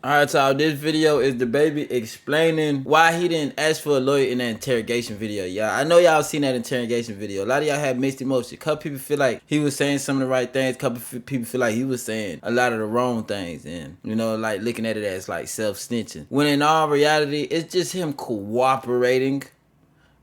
Alright, so this video is Dababy explaining why he didn't ask for a lawyer in that interrogation video. Y'all, I know y'all seen that interrogation video. A lot of y'all have mixed emotions. A couple people feel like he was saying some of the right things. A couple people feel like he was saying a lot of the wrong things. And, you know, like looking at it as like self-snitching. When in all reality, it's just him cooperating,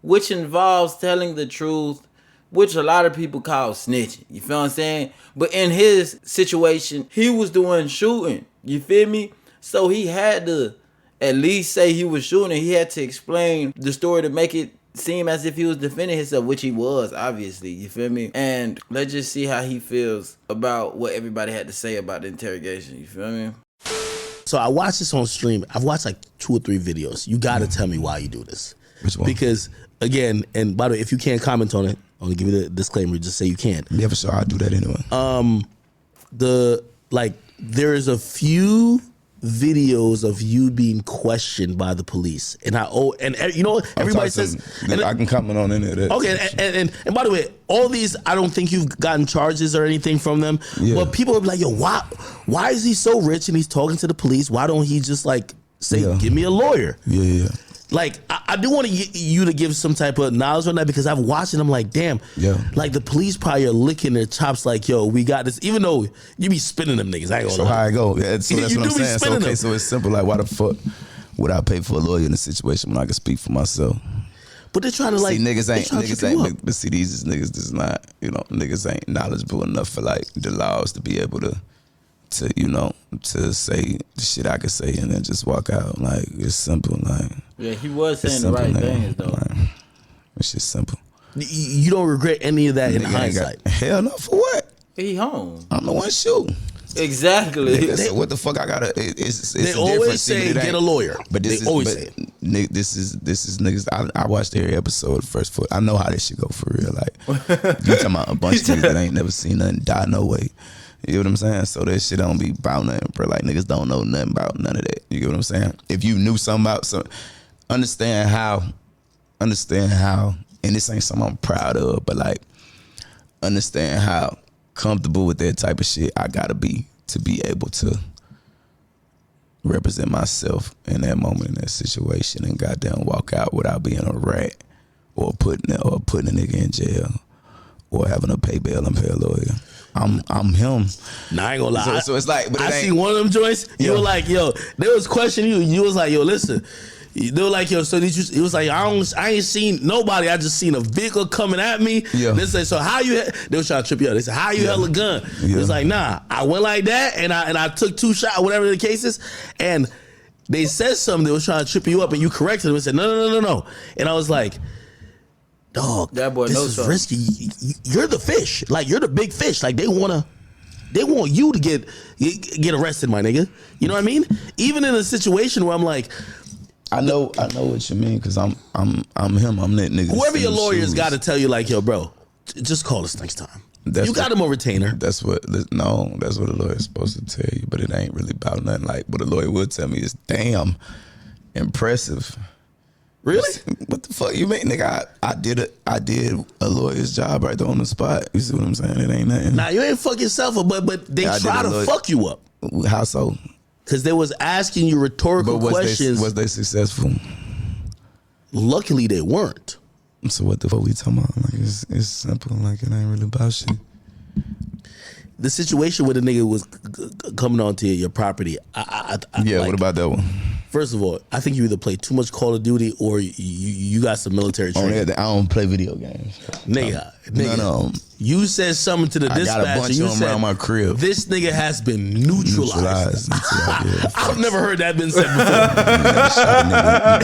which involves telling the truth, which a lot of people call snitching. You feel what I'm saying? But in his situation, he was doing shooting. You feel me? So he had to at least say he was shooting. He had to explain the story to make it seem as if he was defending himself, which he was, obviously. You feel me? And let's just see how he feels about what everybody had to say about the interrogation. You feel me? So I watched this on stream. I've watched like 2 or 3 videos. You got to tell me why you do this. Which one? Because, again, and by the way, if you can't comment on it, I'm going to give you the disclaimer. Just say you can't. Yeah, for sure. I'll do that anyway. There is a few videos of you being questioned by the police, and you know everybody says I can comment on any of that. Okay, and by the way, all these I don't think you've gotten charges or anything from them. Yeah. But people are like, yo, why is he so rich and he's talking to the police? Why don't he just like say, give me a lawyer? Yeah. Like, I do want you to give some type of knowledge on that, because I've watched it. I'm like, damn. Yeah. Like, the police probably are licking their chops like, yo, we got this. Even though you be spinning them niggas. I ain't gonna lie. How I go. Yeah, so that's what I'm saying. So, okay, so it's simple. Like, why the fuck would I pay for a lawyer in a situation when I can speak for myself? But they're trying to, like, see, niggas ain't, but see, these niggas does not, you know, niggas ain't knowledgeable enough for, like, the laws to be able to you know, to say the shit I could say and then just walk out. Like, it's simple. Like, yeah, he was saying the right things, though. Like, it's just simple. You don't regret any of that in hindsight? Hell no, for what? He home. I'm the one shooting. Exactly. So what the fuck I gotta? It's they always say get a lawyer. But this is always say it. This is niggas. I watched every episode first foot. I know how this shit go for real. Like, you talking about a bunch of niggas that ain't never seen nothing die no way. You know what I'm saying? So that shit don't be about nothing, bro. Like, niggas don't know nothing about none of that. You get what I'm saying? If you knew something about something, understand how, and this ain't something I'm proud of, but like, understand how comfortable with that type of shit I gotta be to be able to represent myself in that moment, in that situation, and goddamn walk out without being a rat or putting a nigga in jail or having to pay bail and pay a lawyer. I'm him. Nah, I ain't gonna lie. So it's like, but I see one of them joints. You were like, yo, they was questioning you. You was like, yo, listen. They were like, yo, so did you? It was like, I ain't seen nobody. I just seen a vehicle coming at me. Yeah. They say, so how you? They was trying to trip you up. They said, how you held a gun? Yeah. It was like, nah, I went like that, and I took 2 shots, whatever the case is, and they said something. They was trying to trip you up, and you corrected them and said, no. And I was like, dog, that boy this is risky. You're the fish. Like, you're the big fish. Like, they want you to get arrested, my nigga. You know what I mean? Even in a situation where I'm like, I know what you mean, because I'm him. I'm that nigga. Whoever your lawyer's got to tell you, like, yo, bro, just call us next time. You got him a retainer. That's what a lawyer's supposed to tell you, but it ain't really about nothing. Like, what a lawyer would tell me is, damn, impressive. Really? What the fuck you mean, nigga? I did a lawyer's job right there on the spot. You see what I'm saying? It ain't nothing. Nah, you ain't fuck yourself up, but they try to fuck you up. How so? Because they was asking you rhetorical questions. Was they successful? Luckily, they weren't. So what the fuck we talking about? Like, it's simple. Like, it ain't really about shit. The situation where the nigga was coming onto your property. What about that one? First of all, I think you either play too much Call of Duty or you got some military training. I don't play video games. Nigga. No. You said something to the dispatcher. I got a bunch of them around my crib. This nigga has been neutralized. I've never heard that been said before.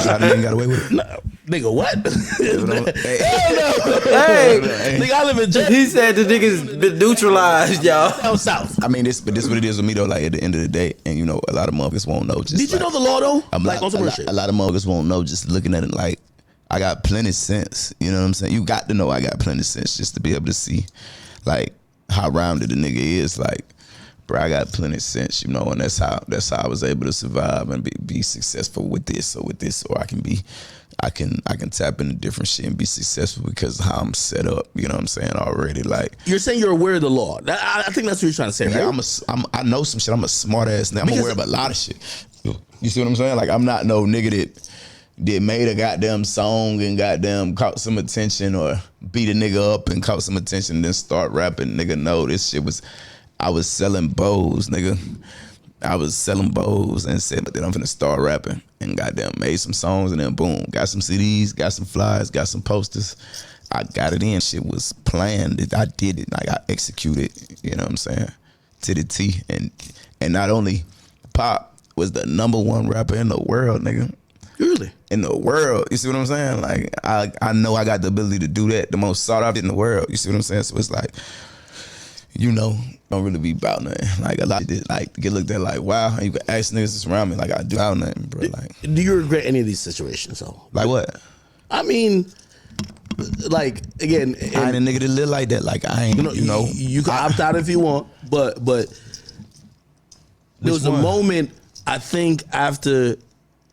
Shot a nigga, got away with it. No. Nigga, what? Hey, nigga, I live in jail. He said the niggas been neutralized, y'all. Down south. I mean, this what it is with me though. Like, at the end of the day, and you know, a lot of motherfuckers won't know. Just did you know the law though? A lot of motherfuckers won't know just looking at it. Like, I got plenty sense. You know what I'm saying? You got to know I got plenty sense just to be able to see, like, how rounded the nigga is. Like, bro, I got plenty sense, you know, and that's how I was able to survive and be successful with this, or I can tap into different shit and be successful because of how I'm set up. You know what I'm saying? Already, like, you're saying you're aware of the law. I think that's what you're trying to say, right? Yeah, I know some shit. I'm a smart ass nigga. I'm aware of a lot of shit. You see what I'm saying? Like, I'm not no nigga that made a goddamn song and goddamn caught some attention or beat a nigga up and caught some attention and then start rapping. Nigga, no, this shit was, I was selling bows, nigga. I was selling bows and said that I'm finna start rapping and goddamn made some songs and then boom, got some CDs, got some flyers, got some posters. I got it in. Shit was planned. I did it. Like, I executed, you know what I'm saying, to the T. And not only Pop was the #1 rapper in the world, nigga. Really? In the world. You see what I'm saying? Like, I know I got the ability to do that. The most sought after in the world. You see what I'm saying? So it's like, you know, don't really be about nothing. Like, a lot of it, like, get looked at like, wow, and you can ask niggas that's around me, like, I do about nothing, bro. Like, do you regret any of these situations, though? Like what? I mean, like, again, I ain't a nigga that live like that. Like, I ain't, you know. You can opt out if you want, but there was a moment, I think, after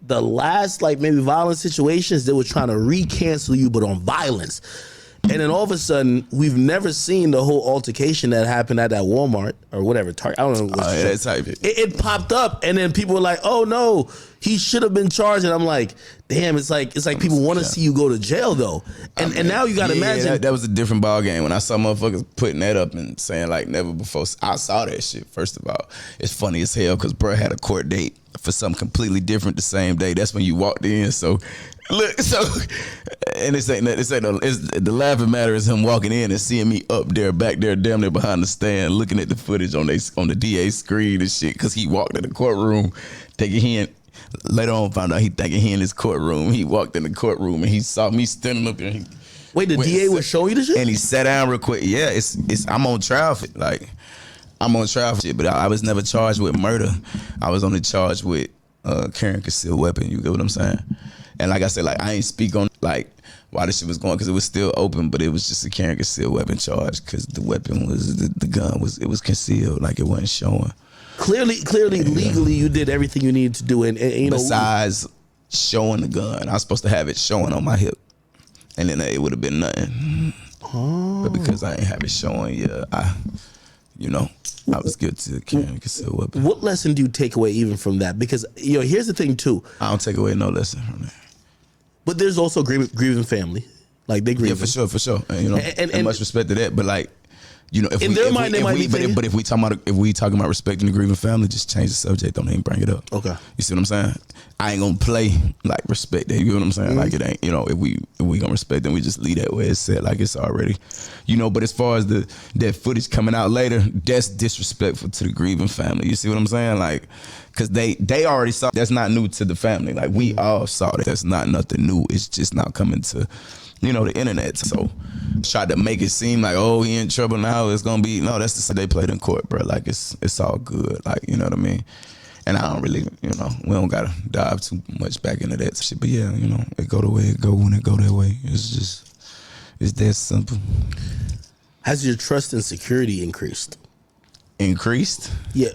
the last, like, maybe violent situations, they were trying to re-cancel you, but on violence. And then all of a sudden, we've never seen the whole altercation that happened at that Walmart or whatever, Target. I don't know. That type of it popped up, and then people were like, "Oh no, he should have been charged." And I'm like, "Damn, it's like people want to see you go to jail though." And now you got to imagine that was a different ball game. When I saw motherfuckers putting that up and saying like never before, I saw that shit. First of all, it's funny as hell because bro had a court date for something completely different the same day. That's when you walked in. So look, and this ain't no. The laughing matter is him walking in and seeing me up there, back there, damn near behind the stand, looking at the footage on the DA screen and shit. Because he walked in the courtroom, thinking he in. Later on, found out he thinking he in his courtroom. He walked in the courtroom and he saw me standing up there. Wait, the DA was showing you the shit? And he sat down real quick. Yeah, I'm on trial for I'm on trial for shit, but I was never charged with murder. I was only charged with carrying concealed weapon. You get what I'm saying? And like I said, like I ain't speak on like why this shit was going because it was still open, but it was just a carrying concealed weapon charge because the weapon was the gun was concealed, like it wasn't showing. Clearly, legally, you did everything you needed to do, and you know. Besides showing the gun, I was supposed to have it showing on my hip, and then it would have been nothing. Oh. But because I ain't have it showing, I was guilty of carrying a concealed weapon. What lesson do you take away even from that? Because here's the thing too. I don't take away no lesson from that. But there's also grieving family, like they grieve. Yeah, for sure. And, and much respect to that, but like. You know, if we talking about respecting the grieving family, just change the subject. Don't even bring it up. Okay. You see what I'm saying? I ain't gonna play like respect that. You know what I'm saying? Mm-hmm. Like it ain't. You know, if we gonna respect them, we just leave that way it's said. Like it's already. You know, but as far as that footage coming out later, that's disrespectful to the grieving family. You see what I'm saying? Like, cause they already saw. That's not new to the family. Like we all saw that. That's not nothing new. It's just now coming to. The internet. So tried to make it seem like, oh, he in trouble now. It's gonna be that's the they played in court, bro. Like it's all good. Like you know what I mean. And I don't really, we don't gotta dive too much back into that shit. But yeah, it go the way it go when it go that way. It's that simple. Has your trust and security increased? Increased? Yeah,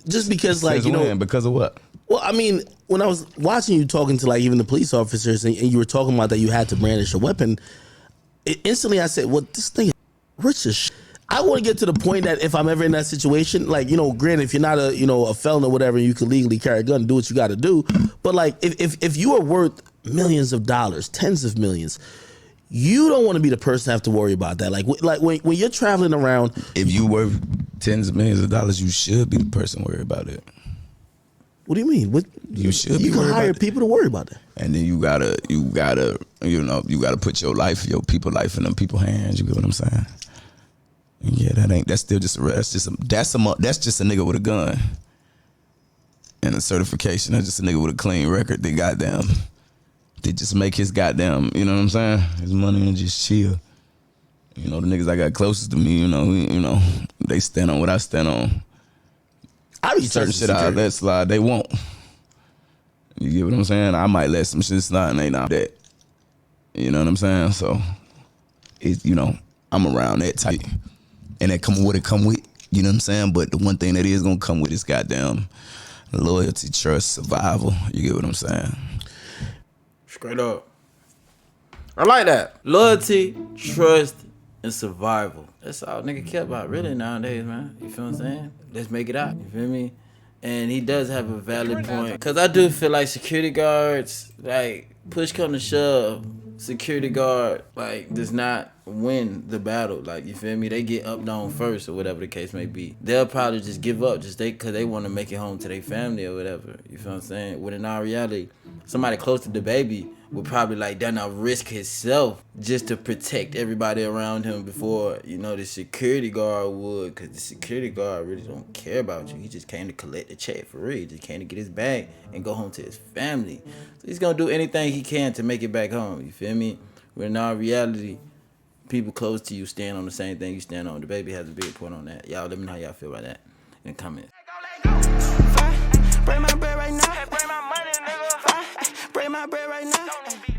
just because because of what? Well, I mean, when I was watching you talking to like even the police officers and you were talking about that you had to brandish a weapon, instantly I said, well, this thing is rich as shit. I want to get to the point that if I'm ever in that situation, like, granted, if you're not a felon or whatever, you can legally carry a gun and do what you got to do. But like, if you are worth millions of dollars, tens of millions, you don't want to be the person to have to worry about that. Like when you're traveling around. If you worth tens of millions of dollars, you should be the person worried about it. What do you mean? You should. You can hire people to worry about that. And then you gotta put your life, your people life in them people's hands. You get what I'm saying? And yeah, that's still just that's just a nigga with a gun and a certification. That's just a nigga with a clean record. They just make his goddamn. You know what I'm saying? His money and just chill. The niggas I got closest to me. They stand on what I stand on. I be certain shit I let slide, they won't. You get what I'm saying? I might let some shit slide and they not that. You know what I'm saying? So, I'm around that type. And that come with, you know what I'm saying? But the one thing that is gonna come with is goddamn loyalty, trust, survival. You get what I'm saying? Straight up. I like that. Loyalty, trust, and survival. That's all nigga care about really nowadays, man. You feel what I'm saying? Let's make it out. You feel me? And he does have a valid point. Because I do feel like security guards, like, push come to shove, security guard, like, does not win the battle. Like, you feel me? They get up down first or whatever the case may be. They'll probably just give up just because they want to make it home to their family or whatever. You feel what I'm saying? When in our reality, somebody close to Dababy would probably like done not risk himself just to protect everybody around him before, you know, the security guard would, because the security guard really don't care about you. He just came to collect the check for real. He just came to get his bag and go home to his family. So he's gonna do anything he can to make it back home. You feel me? When in our reality, people close to you stand on the same thing you stand on. Dababy has a big point on that. Y'all let me know how y'all feel about that in the comments. Bring my bread right now. Bring my money, nigga. Bring my bread right now.